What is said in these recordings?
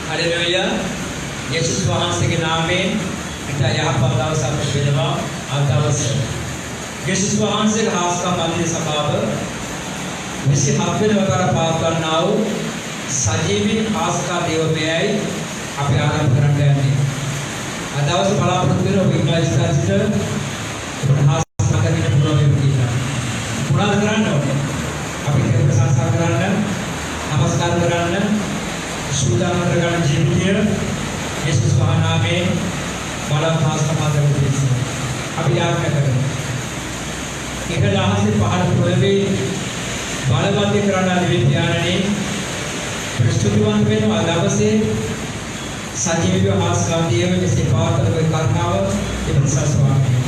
Hallelujah येशूस වහන්සේගේ නාමයෙන් ඉත යහපත් දවසක් වෙනවා අද දවස येशूस වහන්සේගේ හාස්කම් මන්දිර සභාව 27 වෙනි වතාවට පවත්වන්නා වූ සජීවී හාස්කම් දේවමයයි අපි ආරම්භ කරන්න යන්නේ. අද දවසේ බලාපොරොත්තු වෙන ඔබ ඉංග්‍රීසි හාස්කම් කරගෙන පුළුවන් වෙනවා. පුරාණ කරන්න ඕනේ. අපි ප්‍රශංසා කරන්න, නමස්කාර කරන්න, සූදානම් කරගන්න ජීවිතය येशूस වහන්සේගේ බලවත් හාස්කම් ආදරෙන් අපි යාඥා කරමු. එක දහසේ පහළ පොළවේ බලවත් කරන දිව්‍යානනේ ප්‍රස්තුතිවන්ත වෙනවා දවසේ සජීවීව හාස්කම් දියව මෙසේ පවත්වන කර්මාව ඉපසස්වාමී.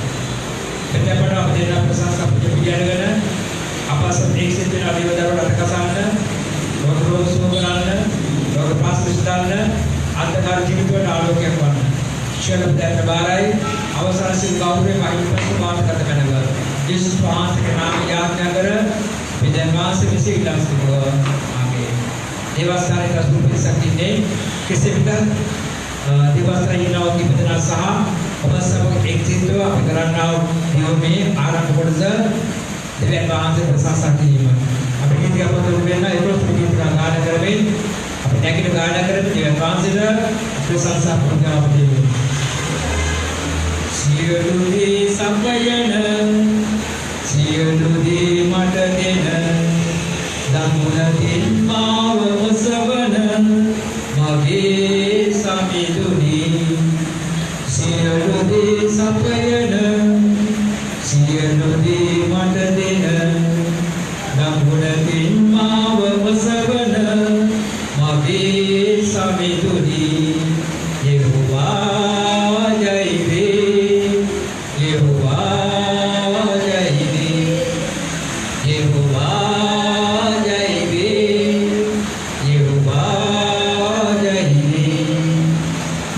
එතකොට අපි දෙන ප්‍රශංසා පිළිගන්න අපස ප්‍රේක්ෂිත වෙන දේවදරුවට අටකසන්න රෝග සුවකරන්න රෝග පාස්විස්දාන්න අන්ධකාර ජීවිතවල ආලෝකයක් වන්න. ශරණය ප්‍රබාරයි අවසරසින් ගෞරවයෙන් මහිමපත් මාත කරත වෙනවා. येशूस වහන්සේගේ නාමයෙන් යාඥා කර විදන් වාසී විසින් ඉලක්කව ආමේන්. දේවස්ථානයේ රසුල් පිරිසක් ඉන්නේ කෙසේ වෙතත් දේවස්ථානයේ ඉන්නවා කිපදනා සහ ඔබ සමග එක්තිත්ව අපි කරන්නා වූ මේ ආරම්භ කොටස දෙවියන් වහන්සේ ප්‍රශංසා කිරීම. අපි ගීතය අපතේ වෙන ඒකත් ගීත ගාන කරමින් අපි නැගිට ගාන කරමින් දෙවියන් වහන්සේට ප්‍රශංසා කරනවා දෙවියන්. සියලු දේ සම්පයන සියලු දේ මට දෙන දමුණකින් මාව ඔසවන මගේ සමිඳුනි සියලු දේ සම්පයන සියලු දේ මට දෙන දමුණකින් මාව ඔසවන මගේ සමිඳුනි යෙහෝවා ජයවේ යෙහෝවා ජයවේ යෙහෝවා ජයවේ යෙහෝවා ජයවේ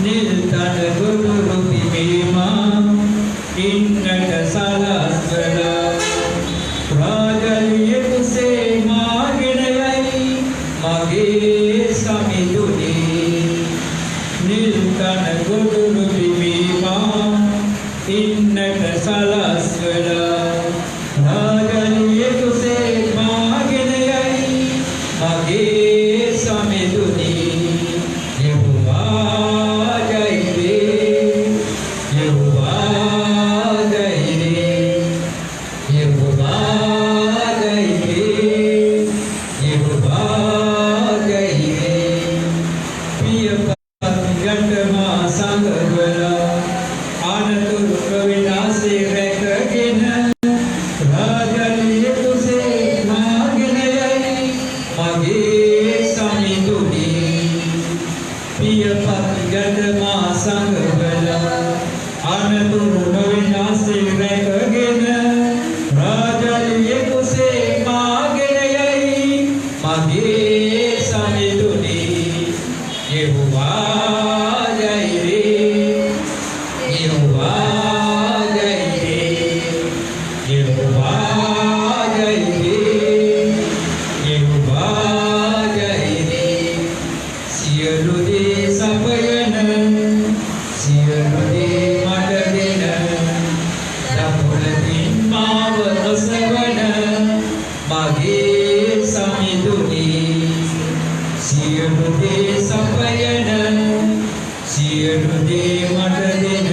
නිල්තන ගුරු පිමේමා ඉන්නට සලස්වල රාජලිය කුසේ මාගෙන යයි මගේ සමිඳුනි නිල්තන ගුරු පිමේමා ඉන්නට සලස්වල රාජලිය කුසේ මාගෙන යයි මගේ සමිඳුනි යෙහෝවා ජයවේ යෙහෝවා ජයවේ යෙහෝවා ජයවේ යෙහෝවා ජයවේ පියපත් යටමා සංගවල ආනතුරු ප්‍රවිනාසේ රැකගෙන රාජලිය කුසේ මාගෙන යයි මගේ සමිඳුනි පියපත් යටමා සංගවල ආනතුරු ප්‍රවිනාසේ රැකගෙන රාජලිය කුසේ මාගෙන යයි මගේ සමිඳුනි යෙහෝවා ජයවේ යෙහෝවා ජයවේ යෙහෝවා ජයවේ යෙහෝවා ජයවේ සියලු දේ සපයන සියලු දේ මට දෙන දමුණකින් මාව ඔසවන මගේ සමිඳුනි සියලු දේ සපයන සියලු දේ මට දෙන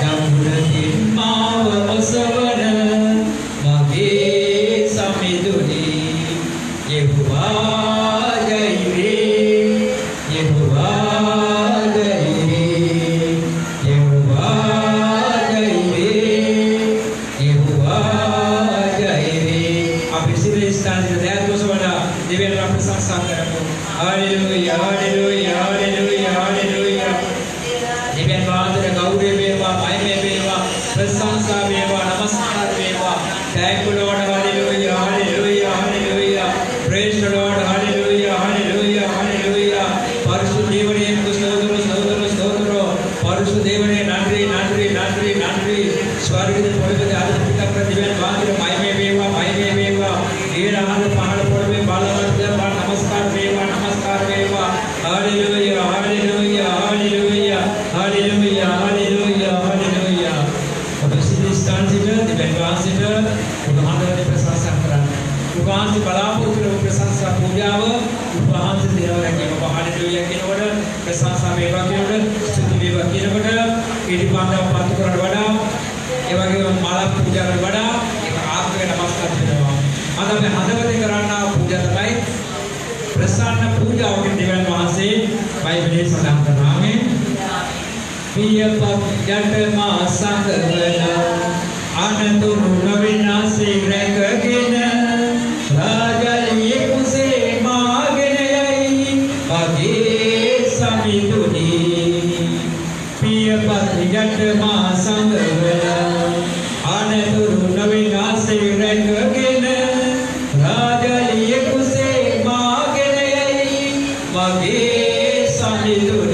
දමුණකින් මාව ඔසවන මගේ සමිඳුනි යෙහෝවා ජයවේ යෙහෝවා ජයවේ යෙහෝවා ජයවේ යෙහෝවා ජයවේ අපි සියලු ස්ථානයේ දයාදෝසවලා දෙවියන් ප්‍රශංසා කරමු. Hallelujah hallelujah hallelujah hallelujah. දෙවියන් වහන්සේට ගෞරවය වේවා, මහිමය වේවා, ප්‍රශංසා වේවා, නමස්කාර වේවා. Thank you Lord, hallelujah, hallelujah, hallelujah. Praise the Lord, hallelujah, hallelujah, hallelujah. பரிசுத்த தேவனே ஸ்தோத்திரம் ஸ்தோத்திரம் ஸ்தோத்திரம். பரிசுத்த தேவனே நன்றி நன்றி நன்றி நன்றி. ஸ்வர்கத்தில் பொழுது அதிர்ஷ்ட பிரதிபலன் வாங்கிற மகிமை வேவா மகிமை வேவா. ஏழாவது பகல் பொழுது பலவர்த்த நமஸ்கார் வேவா நமஸ்கார் வேவா. Hallelujah. වහන්සේ බලාපොරොත්තු වෙන ප්‍රශංසා පූජාව ඔබ වහන්සේ දෙනවා කියනවා. හalleluya කියනකොට ප්‍රශංසා වේවා කියනකොට ස්තුති වේවා කියනකොට ඉදිපන්දව පත්තු කරලා වඩා ඒ වගේම මාලා පූජා කරලා වඩා ඒක ආත්මික නමස්කාර වෙනවා. අද අපි හදවතේ කරන්නා පූජා තමයි ප්‍රසන්න පූජාවකින් දෙවියන් වහන්සේ බයිබලයේ සඳහන් කරනවා. ආමේන්. පියපත් යටමා සංගවන අනතුරු නවිනාසේ රැකගෙන රාජලියේ කුසේ මාගෙන යයි මගේ සමිඳුනි. පියපත් යටමා සංගවන අනතුරු නවිනාසේ රැකගෙන රාජලියේ කුසේ මාගෙන යයි මගේ සමිඳුනි.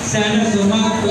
Sana sumak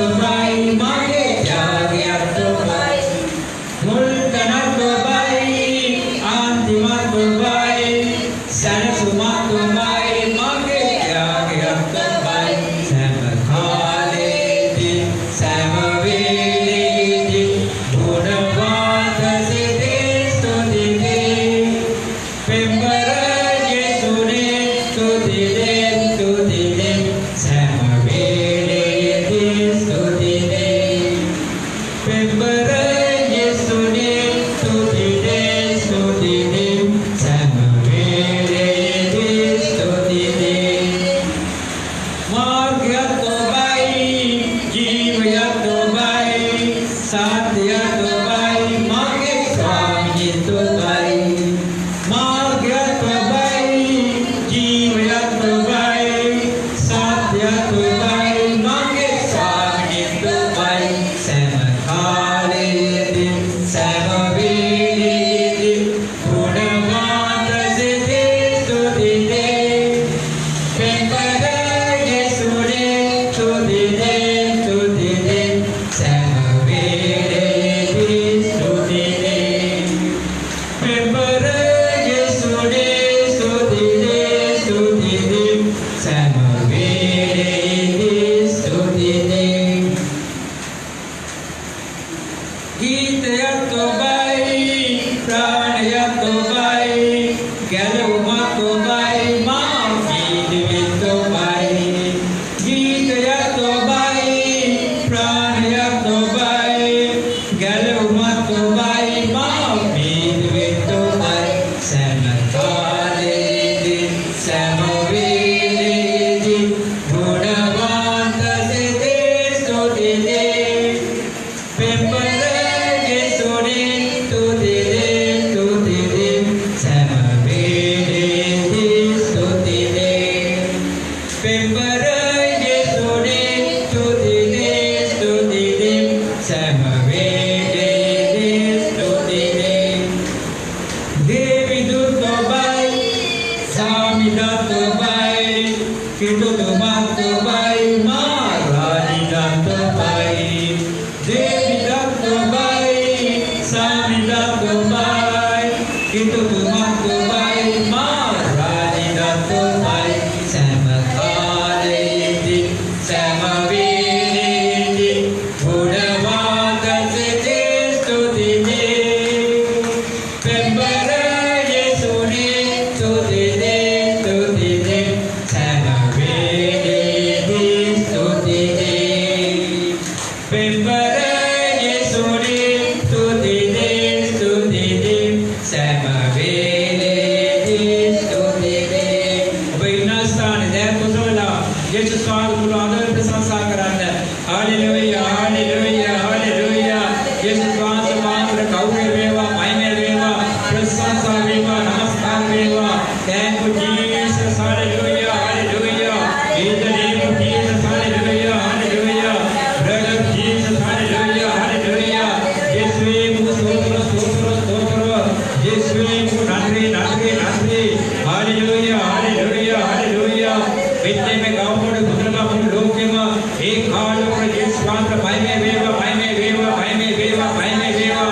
යේසුස් වහන්සේ මුලාද ප්‍රශංසා කරන්න. Hallelujah hallelujah hallelujah. යේසුස් වහන්සේ මාතර ගෞරව වේවා මහිමය වේවා ප්‍රශංසා වේවා නමස්කාර වේවා. Thank you Jesus. Hallelujah hallelujah. In the name of Jesus. Hallelujah hallelujah. Blood of Jesus. Hallelujah hallelujah. Yeswe mu stotro stotro stotro. Yeswe mu nandri nandri nandri. Hallelujah hallelujah hallelujah. विद्य में गाँव में गुजरना हम लोग के माँ एक खाल और ये स्वांत भाई में वेवा भाई में वेवा भाई में वेवा भाई में वेवा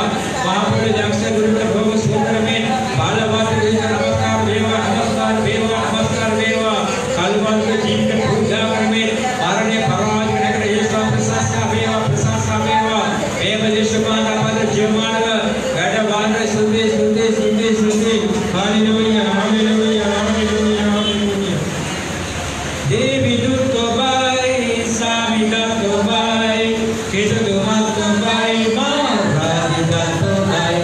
वहाँ पर जंक्शन गुरु के भोग सूत्र में बालवाद के नमस्कार वेवा नमस्कार वेवा नमस्कार वेवा कलवन के जीव के पूजा कर में आरण्य भगवान के नगर ये स्वांत प्रसाद वेवा वेव यशमान अपद जीवमान गढ़वान के सुधे सुधे सुधे सुधे hallelujah hallelujah hallelujah hallelujah. Devi Dutobai, Sami Dutobai, Ketu Dutobai, Maradi Dutobai.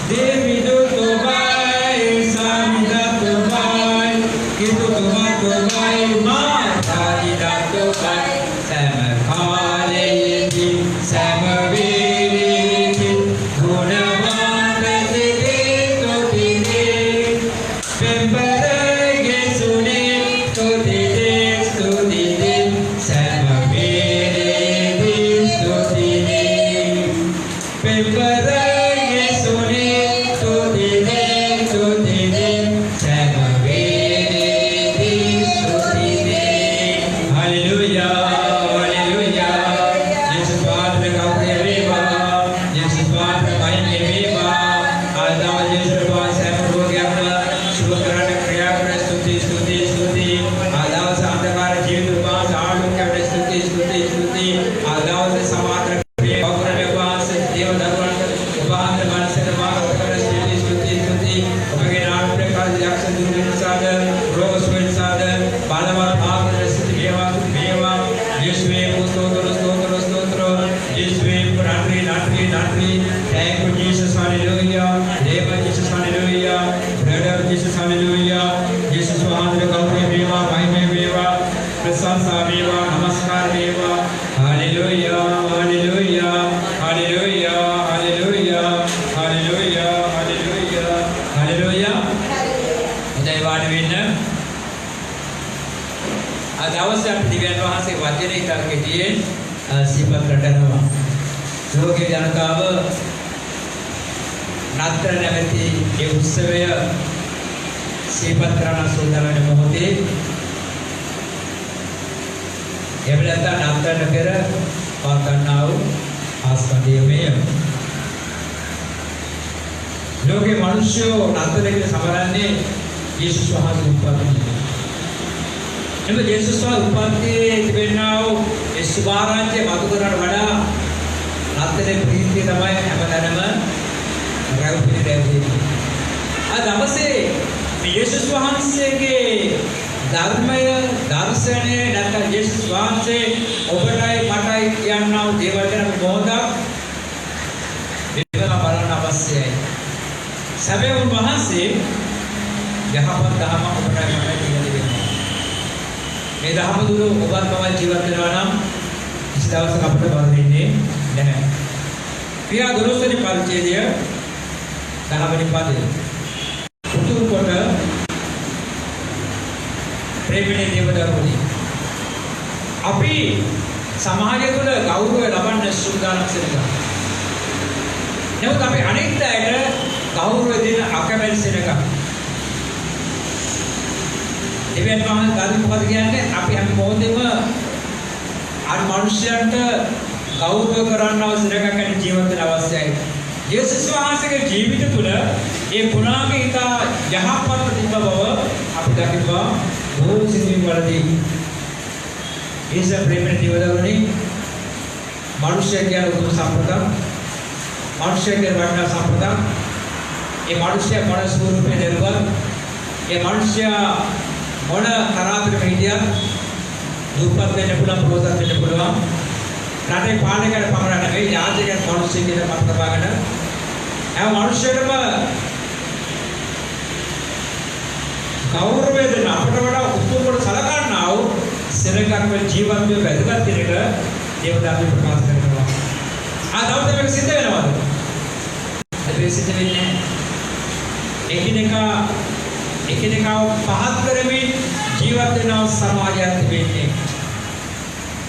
Devi Dutobai, Sami Dutobai, Ketu Dutobai, Maradi Dutobai. Sama Khaledi, Sama Vedi, Gunavanta Sidi Totine, Pembara Gesune Totine. ලෝකේ ජනතාව නත්තර නැමැති ඒ උත්සවය සිහිපත් කරන සූදානම් මොහොතේ එබලත නත්තර පෙර පාතන්නා වූ ආස්පදීමය ලෝකේ මිනිස්සු නතරේ සමරන්නේ යේසුස් වහන්සේ උපදින. එම යේසුස් වහන්සේ උපදින්නේ තිබෙනා වූ ඒ සුභාරාජ්‍ය මතු කරන වඩා නතරේ ප්‍රීතිය තමයි හැමතැනම රැවුපිලි රැවුපිලි. අද අවසේ යේසුස් වහන්සේගේ ධර්මය දර්ශනය නැත්නම් යේසුස් වහන්සේ ඔබටයි මටයි කියනා වූ දේවල් ගැන මොහොතක් විමලා බලන්න අවශ්‍යයි. සැබෑ වහන්සේ යහපත් දහම ඔබටයි මටයි කියලා දෙනවා. මේ දහම දුර ඔබත් මම ජීවත් වෙනවා නම් කිසි දවසක අපිට බල දෙන්නේ නැහැ. ක්‍රියා 12 වෙනි පරිච්ඡේදය 10 වෙනි පදය. උතුරු කොට ප්‍රේමණීය දේවදරුනි අපි සමාජය තුළ ගෞරවය ලබන්න සූදානම් වෙනවා. නමුත් අපි අනෙක් අයට ගෞරවය දෙන අකමැති සෙනඟ. එවෙන් මම ධර්ම මොකද කියන්නේ අපි හැම මොහොතේම අර මිනිස්යන්ට ගෞරව කරන්න අවශ්‍යකම් ගැන ජීවත් වෙන්න අවශ්‍යයි. යේසුස් වහන්සේගේ ජීවිත තුළ ඒ ගුණාගේ ඉතා යහපත් තිබ්බ බව අපි දකිනවා. බොහෝ සිතින් වලදී ඒස ප්‍රේමණ දේවදරුනි මිනිස්ය කියන උතුම් සම්ප්‍රදාය මිනිස්ය කියන වටිනා සම්ප්‍රදාය ඒ මිනිස්ය මොන ස්වරූපේ දරුවා ඒ මිනිස්ය මොන තරාතර හිටියා දුප්පත් වෙන්න පුළුවන් ප්‍රෝසත් වෙන්න පුළුවන් රටේ පාලකයන්ට පමණ නෙවෙයි යාජකයන් මිනිස්සු කියන මත තබාගෙන ඒ මිනිස්සුන්ටම ගෞරවය දෙන අපට වඩා උතුම්වට සලකන්නා වූ සිරකක් වෙන ජීවත් වෙ වැදගත් කෙනෙක් දේවදාස ප්‍රකාශ කරනවා. ආ දවසේ මේක සිද්ධ වෙනවද? ඒක සිද්ධ වෙන්නේ නැහැ. එකිනෙකාව පහත් කරමින් ජීවත් වෙන සමාජයක් තිබෙන්නේ.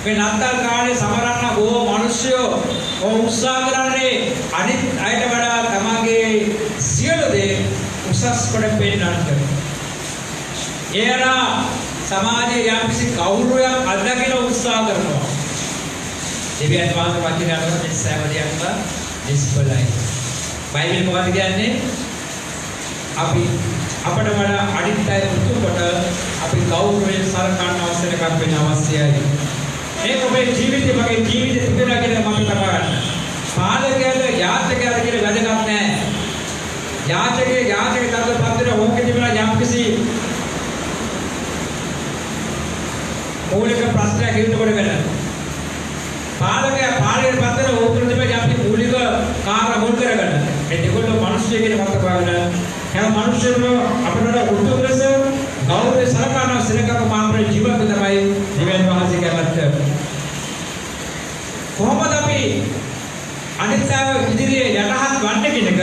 මේ නත්තල් කාලේ සමරන්න බොහෝ මිනිස්සු උත්සාහ කරන්නේ අනිත් අයට වඩා තමගේ සියලු දේ උසස් කොට පෙන්නන්නට. එයලා සමාජයේ යම්කිසි කෞරවයක් අත්දකින උත්සාහ කරනවා. දෙවියන් වහන්සේ වචනය අනුව මේ සෑම දෙයක්ම නිෂ්ඵලයි. බයිබල් මොකද කියන්නේ? අපි අපට වඩා අනිත් අය උතුම් කොට අපි ගෞරවයෙන් සලකන්න අවශ්‍යකම් වෙන අවශ්‍යයි. ඒක ඔබේ ජීවිතේ මගේ ජීවිතේ තිබෙනවා කියන මම කතා කරන්නේ. පාලකයල යාචකයල කියන වැදගත් නැහැ. යාචකේ තත්ත්ව පත්‍රය ඕකේ තිබෙනවා යම්කිසි මූලික ප්‍රශ්නයක් හිතකොට වෙන. පාලකයා පාලකේ පත්‍රය ඕකේ තිබෙනවා යම්කිසි මූලික කාර්ය මුල් කරගෙන. මේ දෙකොල්ල මිනිස්සු කියන මත පාගෙන හැම මිනිස්සුම අපිට උතුම් ලෙස ගෞරවය සලකන සිරකක මාම්ප්‍ර ජීවිත තමයි දෙවියන් වහන්සේ කැමැත්ත. කොහොමද අපි අනිත්‍යව ඉදිරියේ යටහත් වන්නේ කියනක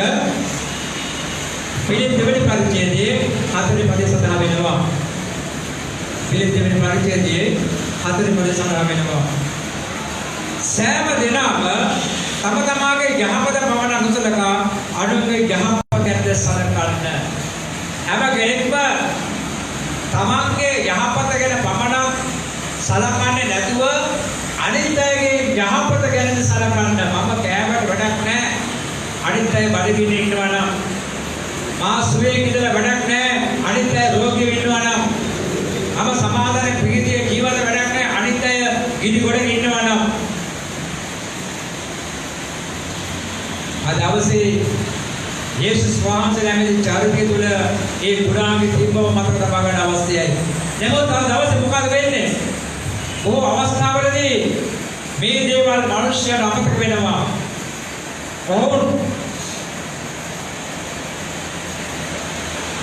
පිළිත් දෙවෙනි පරිච්ඡේදයේ හතරේ පදේ සඳහන් වෙනවා. පිළිත් දෙවෙනි පරිච්ඡේදයේ හතරේ පදේ සඳහන් වෙනවා. සෑම දිනම තම තමාගේ යහපත පමණ අනුසලකා අනුන්ගේ යහපත ගැන සලකන්න. හැම කෙනෙක්ම තමන්ගේ යහපත ගැන පමණක් සලකන්නේ නැතුව අනිත් අයගේ යහපත ගැන සලකන්න. මම කෑමට වැඩක් නැහැ. අනිත් අය බඩගින්න ඉන්නවා නම් මා සුවේ ඉඳලා වැඩක් නැහැ. අනිත් අය රෝගී ඉන්නවා නම් මම සමාදාන ප්‍රීතිය ජීවිත වැඩක් නැහැ. අනිත් අය ගිනි ගොඩක ඉන්නවා නම් අද අවසේ යේසුස් වහන්සේ ළඟදී චාරිත්‍රය තුළ ඒ ගුණාංග තිබව මතක තබා ගන්න අවශ්‍යයි. නමුත් අද දවසේ මොකද වෙන්නේ? බොහෝ අවස්ථාවලදී මේ දේවල් මිනිස්යාට අමතක වෙනවා. ඔවුන්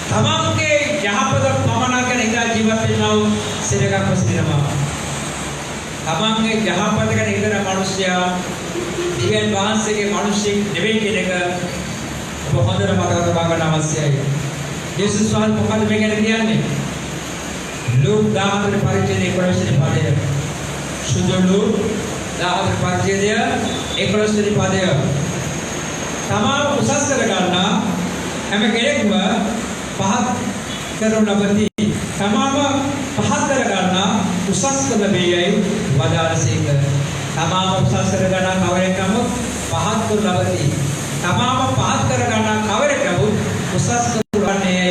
තමන්ගේ යහපත පමණක් ගැන ඉඳලා ජීවත් වෙනව සිරකක් වසිනවා. තමන්ගේ යහපත ගැන ඉඳලා මිනිස්යා දිව්‍යන් වහන්සේගේ මිනිස්සෙක් නෙවෙයි කියන එක ඔබ හොඳට මතක තබා ගන්න අවශ්‍යයි. යේසුස් වහන්සේ මොකද මේ ගැන කියන්නේ? ලූක් 14 පරිච්ඡේදයේ 11 වෙනි පදය. සුදු ලූක් 14 පරිච්ඡේදය 11 වෙනි පදය. තමා උසස් කර ගන්න හැම කෙනෙක්ම පහත් කරනු ලබති. තමාම පහත් කර ගන්න උසස් කළ වේයයි වදාළසේක. තමාම උසස් කර ගන්න කවරෙක්ම පහත් කරනු ලබති. තමාම පහත් කර ගන්න කවරෙක්ම උසස් කරන්නේ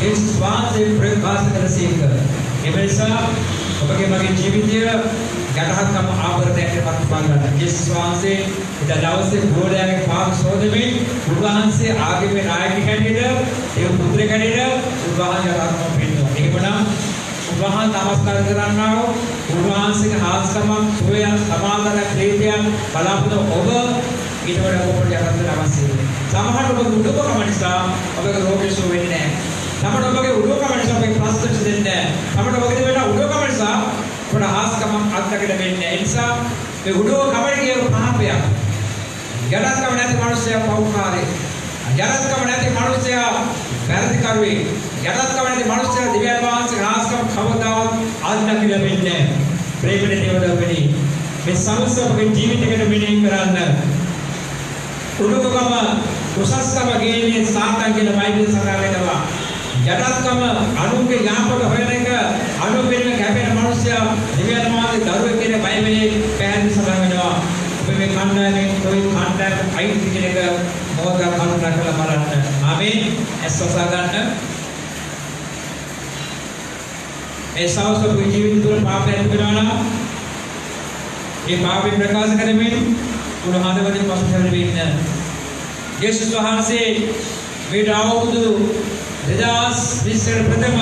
යේසුස් වහන්සේ ප්‍රකාශ කරසේක. ඒ නිසා ඔබගේ මගේ ජීවිතය යටහත්කම ආවරණයට පත් කරගන්න. යේසුස් වහන්සේ ඉත දවසේ ගෝලයාගේ පාද සෝදමින් උන්වහන්සේ ආගමේ නායකයෙක් හැටියට ඒ පුත්‍රයෙක් හැටියට උන්වහන්සේ ආත්ම පිළිතුරු. ඒකමනම් උන්වහන්සේ නමස්කාර කරන්නා වූ උන්වහන්සේගේ හාස්කමක් සෝය සමාදාන ප්‍රීතියක් බලාපොරොත්තු ඔබ ඊට වඩා ඔබට යටත් අවශ්‍යයි. සමහර ඔබ උඩුකම නිසා ඔබගේ රෝගී සුව වෙන්නේ නැහැ. සමහර ඔබගේ උඩුකම නිසා ඔබේ ප්‍රශ්න දෙන්නේ නැහැ. සමහර ඔබගේ වෙන උඩුකම නිසා ඔබට හාස්කම අත්දැකලා වෙන්නේ. ඒ නිසා මේ උඩුකම කියන පහපයක්. යටත්කම නැති මිනිස්සයා පෞකාරේ. යටත්කම නැති මිනිස්සයා වැරදිකරුවේ. යටත්කම නැති මිනිස්සයා දිව්‍යන් වහන්සේගේ හාස්කම කවදාවත් අත්දැකලා වෙන්නේ නැහැ. ප්‍රේමනේ දේවදවනි මේ සමස්තගේ ජීවිතයකට මෙනෙහි කරන්න. උඩුකම උසස්කම ගේන්නේ සාතන් කියන බයිබල් සඳහන් වෙනවා. යටත්කම අනුන්ගේ යහපත හොයන එක අනුපිරිම කැපෙන මිනිස්සයා දිව්‍යන් වහන්සේ දරුවෙක් කියන බයිබලයේ පැහැදිලි සඳහන් වෙනවා. ඔබ මේ කණ්ඩායමේ કોઈ කණ්ඩායමක් අයිති කියන එක මොකක්ද කල්පනා කරලා බලන්න. ආමේන්. ඇස්වසා ගන්න. ඒ සාවසෝගේ ජීවිත තුළ පාපයක් තිබෙනවා නම් ඒ පාපේ ප්‍රකාශ කරමින් උන හදවතින් පසුතැවෙන්න වෙන්න. යේසුස් වහන්සේ මේ අවුරුදු 2020 ප්‍රථම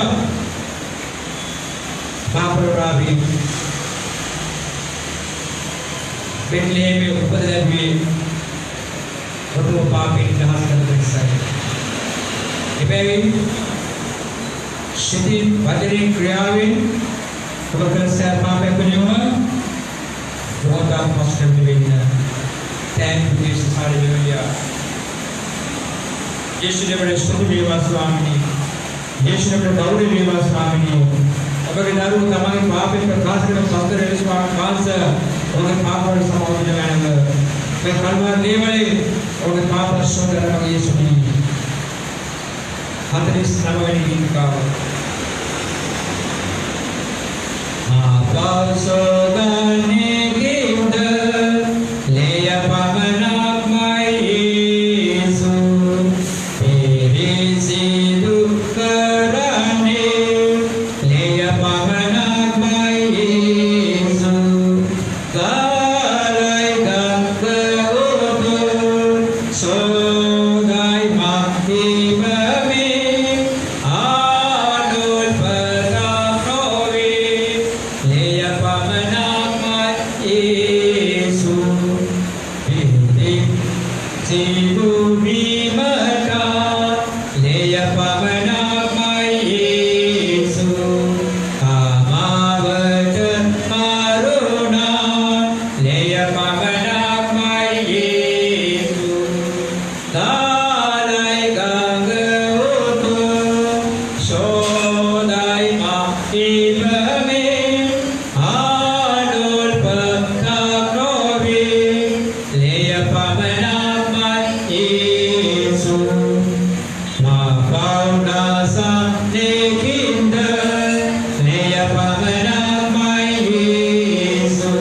පාපරාවි බෙත්ලෙහෙමේ උපත ලැබුවේ ඔබ පාපයෙන් දහස් කරන නිසායි. එබැවින් සිතින් වචනෙන් ක්‍රියාවෙන් ඔබ සෑ පාපයක් වෙනවා बहुत आप मस्त निवेदन thank you Jesus hallelujah यीशु ने बड़े स्तुति देवा स्वामी यीशु ने बड़े गौरव देवा स्वामी अगर दारू तमाम पाप पे खास कर संतर है स्वामी खास और पाप और समाज में मैं कलवार ले वाले और पाप और शोधन में यीशु ने हाथरिस नमोनी गीत का पासोगाने गिंद लेया पावनाक मायेसु तेरे सिदु कराने लेया पावनाक मायेसु गालाई गंग उदु सोगाई माती बमे आनुल पता प्रोवे लेया पावनाक मायेसु तेरे सिदु बीमका लेया पावनाक मायेसु कामावत मारुणा लेया पावनाक मायेसु दालाई गंग उदु सोदाई माती बमे आनुल पक्का प्रोवे लेया पावनाक मायेसु मा पावना सा नेकिंद लेया पावनाक मायेसु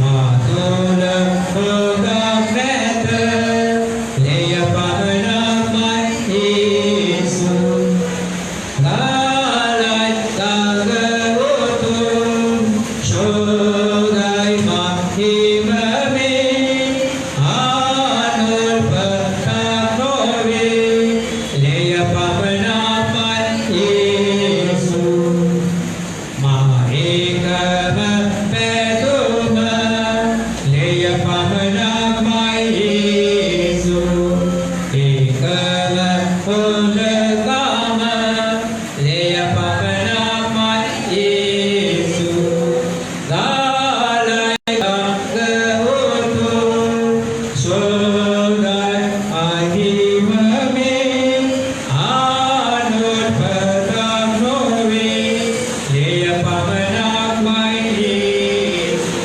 मा तोल होगा प्रेत लेया पावनाक मायेसु गालाई गंग उदु सोदाई माती बमे आनुल पक्का प्रोवे लेया पावनाक मायेसु मा एकम पेदुम लेया पावनाक मायेसु एकम उलगाम लेया पावनाक मायेसु गालाई गंग उदु सोदाई आहिममे आनुल पक्का प्रोवे लेया पावनाक मायेसु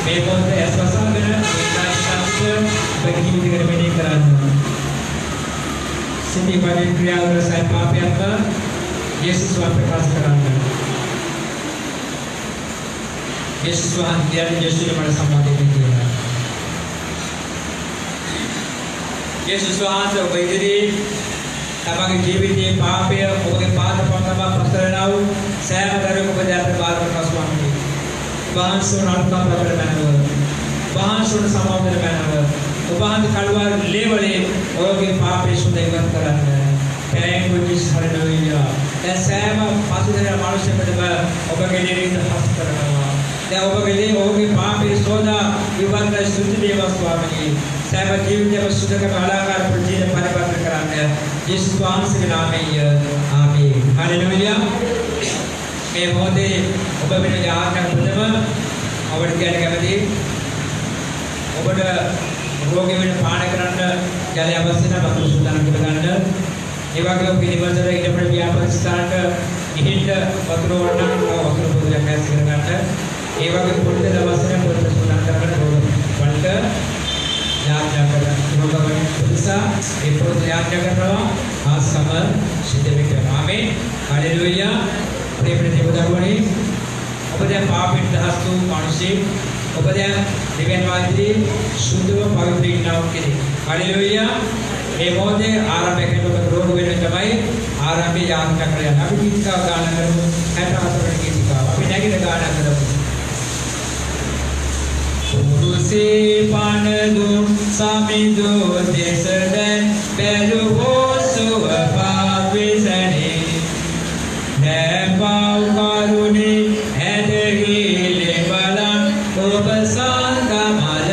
मैं बोलते ऐसा सागर एक शास्त्र बगी दिगर में नहीं कराना सिद्धि बड़े क्रिया और साइ पापिया का यीशु स्वामी प्रकाश कराना यीशु स्वामी दिया यीशु ने बड़ा समाधि दिया यीशु स्वामी वैद्यरी तमागे जीविते पापे ओगे पाद पतमा प्रसरनाउ सैम करे को बजाते बार का स्वामी बाहन सुन अल्पा प्रकट मैनव बाहन सुन समाधि मैनव बाहन कलवार लेवले ओगे पापे सुदैवन करन thank you Jesus hallelujah सैम पासुदर मानुष्य पदम ओगे लेरी हस्त करනවා දැන් ඔබගේ දේ ඔහුගේ පාපේ සෝදා විවන්ත සුද්ධ දේව ස්වාමීනි සෑම ජීවිතයක සුද්ධකම අලාකාර ප්‍රතිජීව පරිවර්තන කරන්න යේසුස් වහන්සේගේ නාමයෙන් ආමේන් හalleluya මේ මොහොතේ ඔබ වෙන යාඥා ප්‍රථම ඔබට කියන්න කැමති ඔබට රෝගී වෙන පාන කරන්න ජලය අවශ්‍ය නම් වතුර සූදානම් කරගන්න ඒ වගේම පිළිවෙතට ඉඩපඩ ව්‍යාපාර ස්ථානක ඉහිට වතුර වඩන වතුර පොදුයක් ඇස් කරගන්න ඒ වගේ පොඩි දවසක් පොඩි සූදානම් කරගන්න ඕන වලට යාඥා කරන රෝගවලින් පුදුසා ඒ පොඩි යාඥා කරනවා ආසම සිද්ධ වෙන්න ආමේන් හalleluya ප්‍රේම දේවදරුවනි ඔබ දැන් පාපෙන් දහස් වූ මිනිසෙ ඔබ දැන් දිව්‍යන් වාදිතේ සුද්ධව පවිත්‍ර ඉන්නවා කෙනෙක් හalleluya මේ මොහොතේ ආරම්භයෙන් ඔබ රෝග වෙන තමයි ආරම්භයේ යාඥා කරලා අපි කීතිකා ගාන කරමු 64 කීතිකා අපි නැගිට ගාන කරමු පුරුසේ පනදු සමිදු දේශදන් බැලුවෝ සුව පාවිසනේ නැපව් කරුණේ ඇදහිලි බලන් ඔබ සංගමල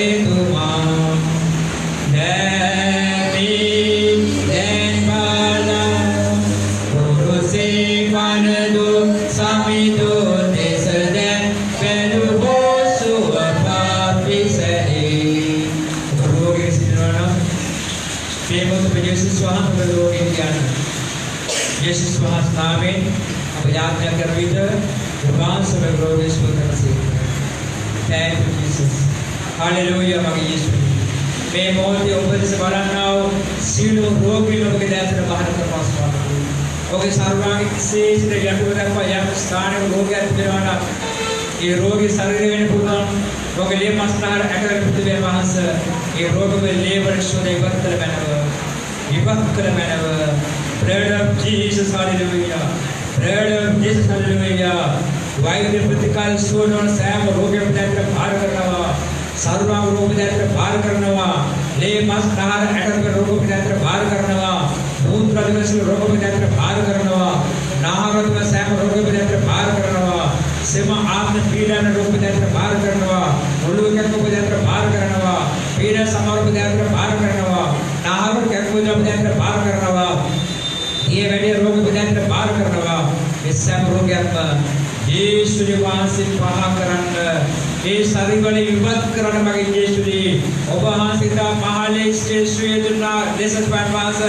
එතුමා නැමි දැන් බලන් පුරුසේ පනදු සමිදු යේසුස් වහන්සේ නාමයෙන් අප යාඥා කරන විට වහන්සේ ගෞරවයෙන් ස්තුති. Thank you Jesus. Hallelujah මගේ යේසුස්. මේ මොහොතේ ඔබ දෙස බලන්නා වූ සියලු රෝගීන් ඔබගේ දැසට බාහිර කරපස් ස්වාමී. ඔබගේ සර්වාංගික විශේෂිත යටුවදක්ව යම් ස්ථානයක රෝගයක් තිබෙනවා නම් ඒ රෝගී ශරීරය වෙන පුළුවන් ඔබගේ ලේ මස්නාර ඇකර පුදුවේ මහස ඒ රෝගයේ ලේ පරිශෝධය ඉවත් කළ මැනව. Blood of Jesus, hallelujah. Blood of Jesus, hallelujah. वायु प्रतिकाल सोनों सैम रोगे पदार्थ भार करना सर्वांग रोग पदार्थ भार करना ले मस्तार एडर के रोग पदार्थ भार करना मूत्र प्रदेश रोग पदार्थ भार करना नाहरत में सैम रोग पदार्थ भार करना सिमा आत्म पीड़ा ने रोग पदार्थ भार करना उल्लू के रोग पदार्थ भार करना पीड़ा समार पदार्थ भार करना नाहर के रोग पदार्थ भार करना ये बैठे रोग पदार्थ भार करना इस सैम रोग यीशु ने वांसी पहा करन ये शरीर वाले विपत करन मगे यीशु ने ओबहासिता महाले स्टेशुए दुना देशस पास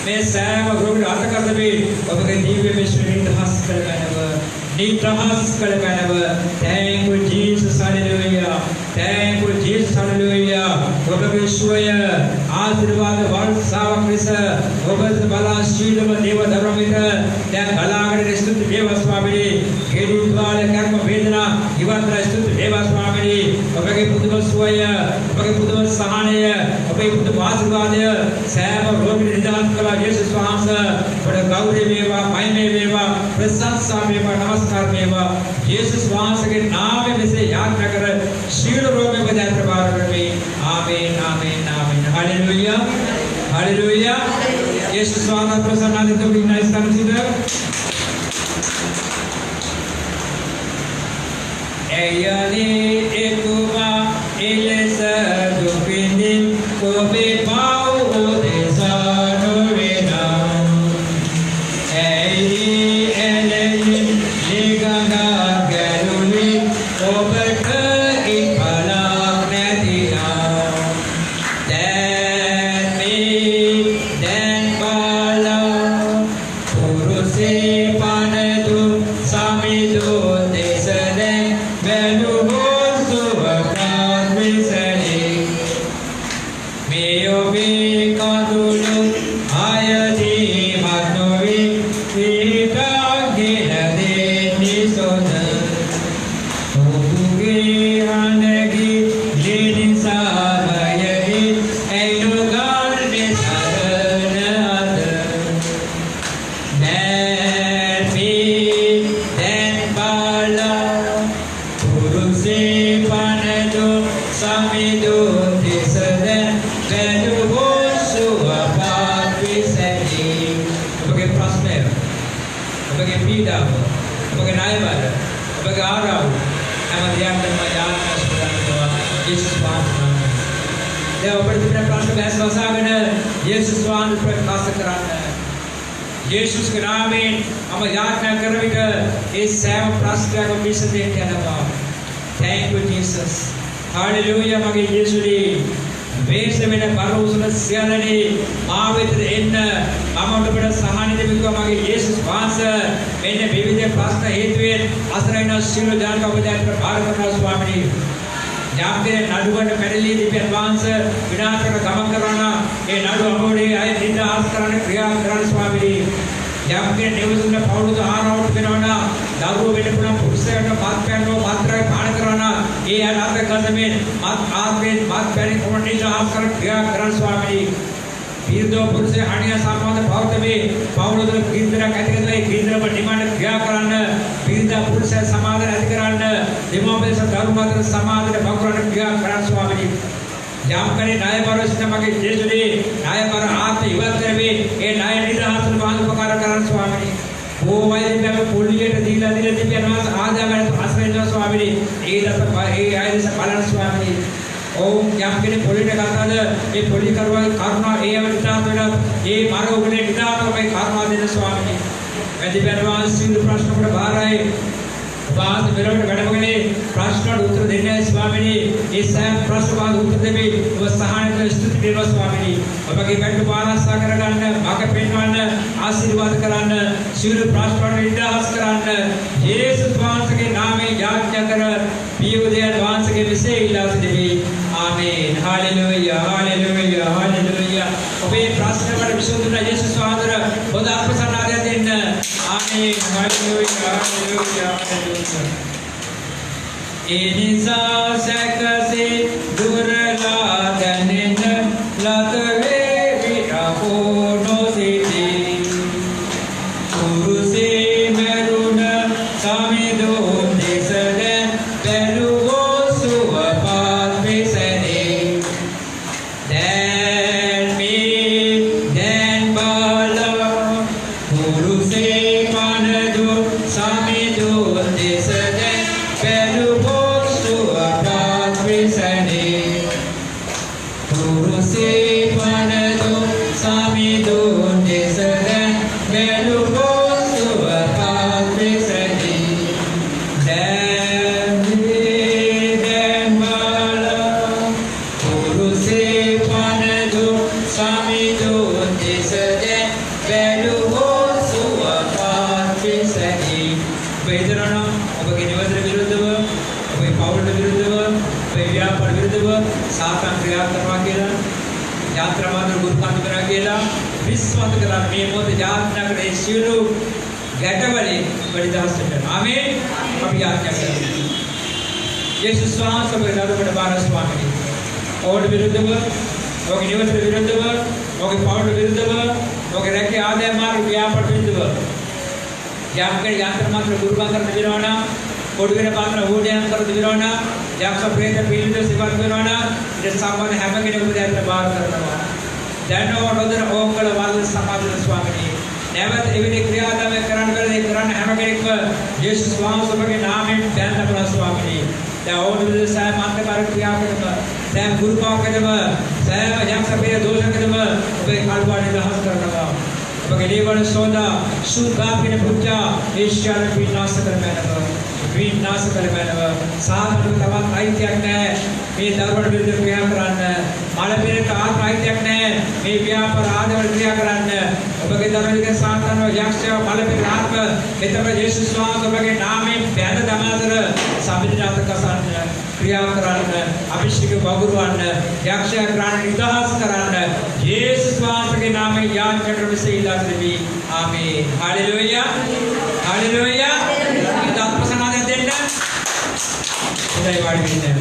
में सैम रोग रात कर दबे ओबगे दिव्य में श्रीनित हस कर मैनव नीत हस कर मैनव thank you Jesus hallelujah thank you Jesus hallelujah ओबगे शुय आशीर्वाद वर्षाव क्रिस ओबस बला शीलम देव धर्ममित त्या कलागड स्तुति देव स्वामी केडिद्वाल कर्म वेदना इवत्र स्तुति देव स्वामी ओबगे पुदुम शुय ओबगे पुदुम सहानय ओबगे पुदुम आशीर्वादय सैम रोग निदान कला यीशु स्वांस बड़ गौरव मेवा महिमे मेवा प्रशंसा मेवा नमस्कार मेवा यीशु स्वांस के नाम में से याद न कर शील रोग में बजाय प्रभाव करवे आमीन आमीन आमीन हालेलुया हालेलुया यीशु स्वांस प्रसन्न तो भी नाइस कंसीडर एयले एकुमा एलेसा दुपिनी कोबे पाउ ओदेसा नोवेना एली एलेली लेगंगा गरुली ओबक इपला नेदिना den bala पुरुषे पानदु समिदु देशने वेनु सुवकान विसले मेयो बे कादुलु आयति मनोवि ईटा गिलदे निसोद ओबुगे हनगी लिनिसा भयगी ऐनुगान निसरन अद den bala पुरुषे पानदु समिदु देशने वेनु सुवकान विसले ඔබගේ ප්‍රශ්නය ඔබගේ පීඩාව ඔබගේ ණයබර ඔබගේ ආරාව හැම දෙයක්ම යාඥා කරනවා යේසුස් වහන්සේ දැන් ඔබට තිබෙන ප්‍රශ්න වැසවසාගෙන යේසුස් වහන්සේ ප්‍රකාශ කරන්න යේසුස් के नाम में हम याचना कर विक इस सैम प्रश्न को विसदेन करනවා थैंक यू जीसस हालेलुया मगे यीशुरी वेश में परोसන සියල්ලනේ මා වෙතට එන්න මම ඔබට සහාය දෙමිතුවා මගේ යේසුස් වහන්සේ මෙන්න විවිධ ප්‍රශ්න හේතුවෙන් අසරණ සියලු ජනක ඔබ දැන් ප්‍රකාර කරනවා ස්වාමීනි යාම්කේ නඩුවට පැටලී දීපියන් වහන්සේ විනාශ කර ගමන් කරන ඒ නඩු අමෝඩේ අය නිදාස් කරන්න ක්‍රියා කරන ස්වාමීනි යාම්කේ නිවසුන පෞරුද ආරවුත් වෙනවා දරුවෝ වෙන්න පුළුවන් පුරුෂයෙකුට මාත්පැන්නෝ මාත්‍රායි පාන කරන ඒ අනාථ කර්මෙන් ආත්මෙන් මාත්පැනි කොමන් නිදාස් කර ක්‍රියා කරන ස්වාමීනි पीरदो पुरुष हानिया सामान्य भाव में पावलोदर पीरदरा कैटेगरी पीरदरा पर डिमांड क्या कराना पीरदा पुरुष समाधान अधिकारण दिमाग से धर्मांतर समाधान भगवान क्या कराना स्वामी जाम करे नाय पर सिस्टम के जेजुरी नाय पर आत्म युवत्र में ए नाय निरासन बांध पकार कराना स्वामी वो वाले में पोलिएट दिला दिले दिव्य नवास आजा में आश्रय जो स्वामी ए दस ए आय से पालन स्वामी ओम क्या के पोलिटे करता है ये पोली करवा कारणा ए अवतार वेला ये मारो उगले निदान में कारणा देने स्वामी यदि परवान सिंह प्रश्न पर बाहर आए बात विरोध गड़बड़े प्रश्न उत्तर देने स्वामी ඒ සෑම ප්‍රශ්න වලට උත්තර දෙවි. ඔබ සහනයට ස්තුති දෙනවා ස්වාමීනි. ඔබගේ වැඩ ආරක්ෂා කරගන්න, මඟ පෙන්වන්න, ආශිර්වාද කරන්න, සියලු ප්‍රශ්න වලට නිදහස් කරන්න. යේසුස් වහන්සේගේ නාමයෙන් යාඥා කර පියුදයන් වහන්සේගේ විශේෂ ඉල්ලා සිටිමි. ආමේන්. හාලෙලූයා. හාලෙලූයා. හාලෙලූයා. ඔබේ ප්‍රශ්න වලට විසඳුම යේසුස් වහන්සේ පොද අපසනාදය දෙන්න. ආමේන්. හාලෙලූයා. හාලෙලූයා. හාලෙලූයා. එනිසා සැකසේ දුරලා දැනෙන ලත වේවි අපෝ නොසිතී. කුරුසේ මරුණ සමිදෝ දෙසද බැලුවෝ සුවපත් වෙසනේ. දැන් බලා කුරුසේ පනදු සමිදෝ දෙසද බැලුවෝ සුවපත් වෙසනේ. කුරුසේ පනදු සමිදෝ දෙසද බැලුවෝ සුවපත් වෙසනේ. දැන් බලා කුරුසේ පනදු සමිදෝ දෙසද බැලුවෝ සුවපත් වෙසනේ. වේදනා ඔබගේ නිවසට විරුද්ධව, ඔබේ පවුලට විරුද්ධව, ඔබේ ව්‍යාපාර විරුද්ධව සාතන් ක්‍රියා කරනවා කියලා, යාත්‍රාමාර්ග ගුරුකම් කරනවා කියලා විශ්වාස කරලා මේ මොහොතේ යාත්‍රා කරන ඒ සියලු ගැටවලින් පරිදාස් වෙන්න. ආමේන්. අපි යාඥා කරමු. යේසුස් වහන්සේ ඔබේ දරුවට බාර ස්වාමීනි. ඔබට විරුද්ධව, ඔබගේ නිවසට විරුද්ධව, ඔබගේ පවුලට විරුද්ධව, ඔබගේ රැකේ ආදාය මාර්ග ව්‍යාපාර විරුද්ධව යම්කේ යාත්‍රාමාර්ග ගුරුකම් කරන දිනවනා කොඩුගෙන පාත්‍ර හොඩයන් කර දිනවනා යක්ෂ ප්‍රේත පීඩිත සේවක වෙනවනා ඒ සම්බන්ධ හැම කෙනෙකුම දැන් බාර කරනවා. දැන් ඕනෝදර ඕංගල වර්ධ සමාජන ස්වාමීනි නැවත එවිට ක්‍රියාදාම කරන්න බැරි කරන්න හැම කෙනෙක්ම යේසුස් වහන්සේගේ නාමයෙන් දැන් අපලා ස්වාමීනි දැන් ඕනෝදර සෑම අන්තකාර ක්‍රියාවකම සෑම ගුරුකාවකම සෑම යක්ෂ ප්‍රේත දෝෂකම ඔබේ කල්පනා නිදහස් කරනවා. ඔබගේ දේවල් සෝදා සුද්ධාපින පුත්‍යා ඒෂ්‍යාල විනාශ කරනවා. විනාශ කරනවා. සාධන තවත් අයිතියක් නැහැ. මේ දරුවන්ට විරුද්ධව ක්‍රියා කරන්න. මල පෙරක ආත්ම අයිතියක් නැහැ. මේ ව්‍යාපාර ආදවල ක්‍රියා කරන්න. ඔබගේ දරුවන්ගේ සාතනව යක්ෂය මල පෙරක ආත්ම මෙතන යේසුස් වහන්සේ ඔබගේ නාමයෙන් බැඳ දමාතර සමිතිනාත කසන්න ක්‍රියා කරන්න. අභිෂේක වගුරුවන්න. යක්ෂය ග්‍රහණ නිදහස් කරන්න. යේසුස් වහන්සේගේ නාමයෙන් යාඥා කර විශ්වාස දෙවි. ආමේන්. හාලෙලූයා. හාලෙලූයා. ඉතාලි දෙන්න. හොඳයි වාඩි වෙන්න.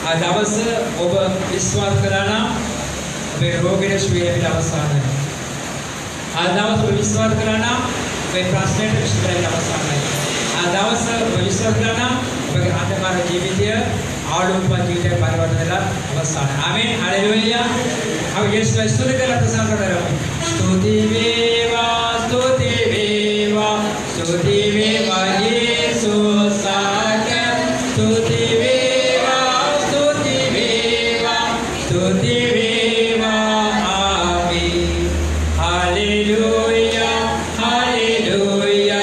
අද දවස ඔබ විශ්වාස කළා නම් ඔබේ රෝගයේ සුවය අවසానයි. අද දවස ඔබ විශ්වාස කළා නම් ඔබේ ප්‍රශ්නෙට විසඳුම අවසానයි. අද දවස ඔබ විශ්වාස කළා නම් ඔබගේ අන්ධකාර ජීවිතය ආලෝකමය ජීවිතයට පරිවර්තන වෙලා අවසానයි. ආමේන්. හalleluya. අපි යේසුස් ස්තුති කරලා ප්‍රසන්න කරමු. ස්තුති වේවා, ස්තුති වේවා, ස්තුති වේවා යේසුස් ආට. ස්තුති වේවා, ස්තුති වේවා, ස්තුති වේවා. ආමේන්. හalleluya, හalleluya,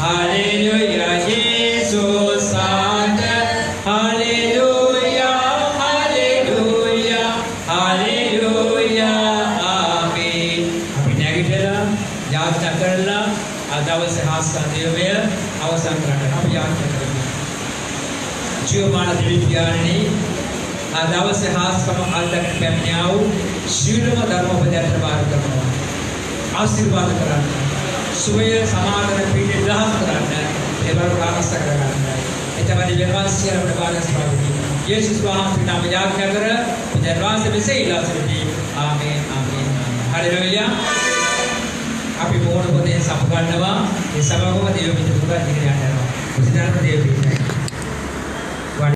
හalleluya යේසුස් ආට. හalleluya, හalleluya, හalleluya. ආමේන්. අපි නැගිටලා යාත්‍රා කරලා අදවසේ හාස්කන්ධයමය අවසන් කරන්න අපි යාත්‍රා කරමු. ජීවමාන දෙවියන්නි අදවසේ හාස්කම අල්ලගෙන පැමිණියා වූ ශීලම ධර්මෝපදේශ බාර කරනවා. ආශිර්වාද කරන්න. සුවය සමාධි පිටේ දහස් කරන්න. ඒ වගේ ආරක්ෂා කරගන්න. එතමනි වෙනවාසියරට බාරස් පාවිච්චි. යේසුස් වහන්සේ නාම යාඥා කර පුජාරවාස මෙසේලා සිටි. ආමේන්. ආමේන්. හalleluya. අපි මොහොත පොතේ සප ගන්නවා. ඒ සමගම දේව මිත්‍ර පුරා දිගට යනවා. උසිතන දේව පිටයි.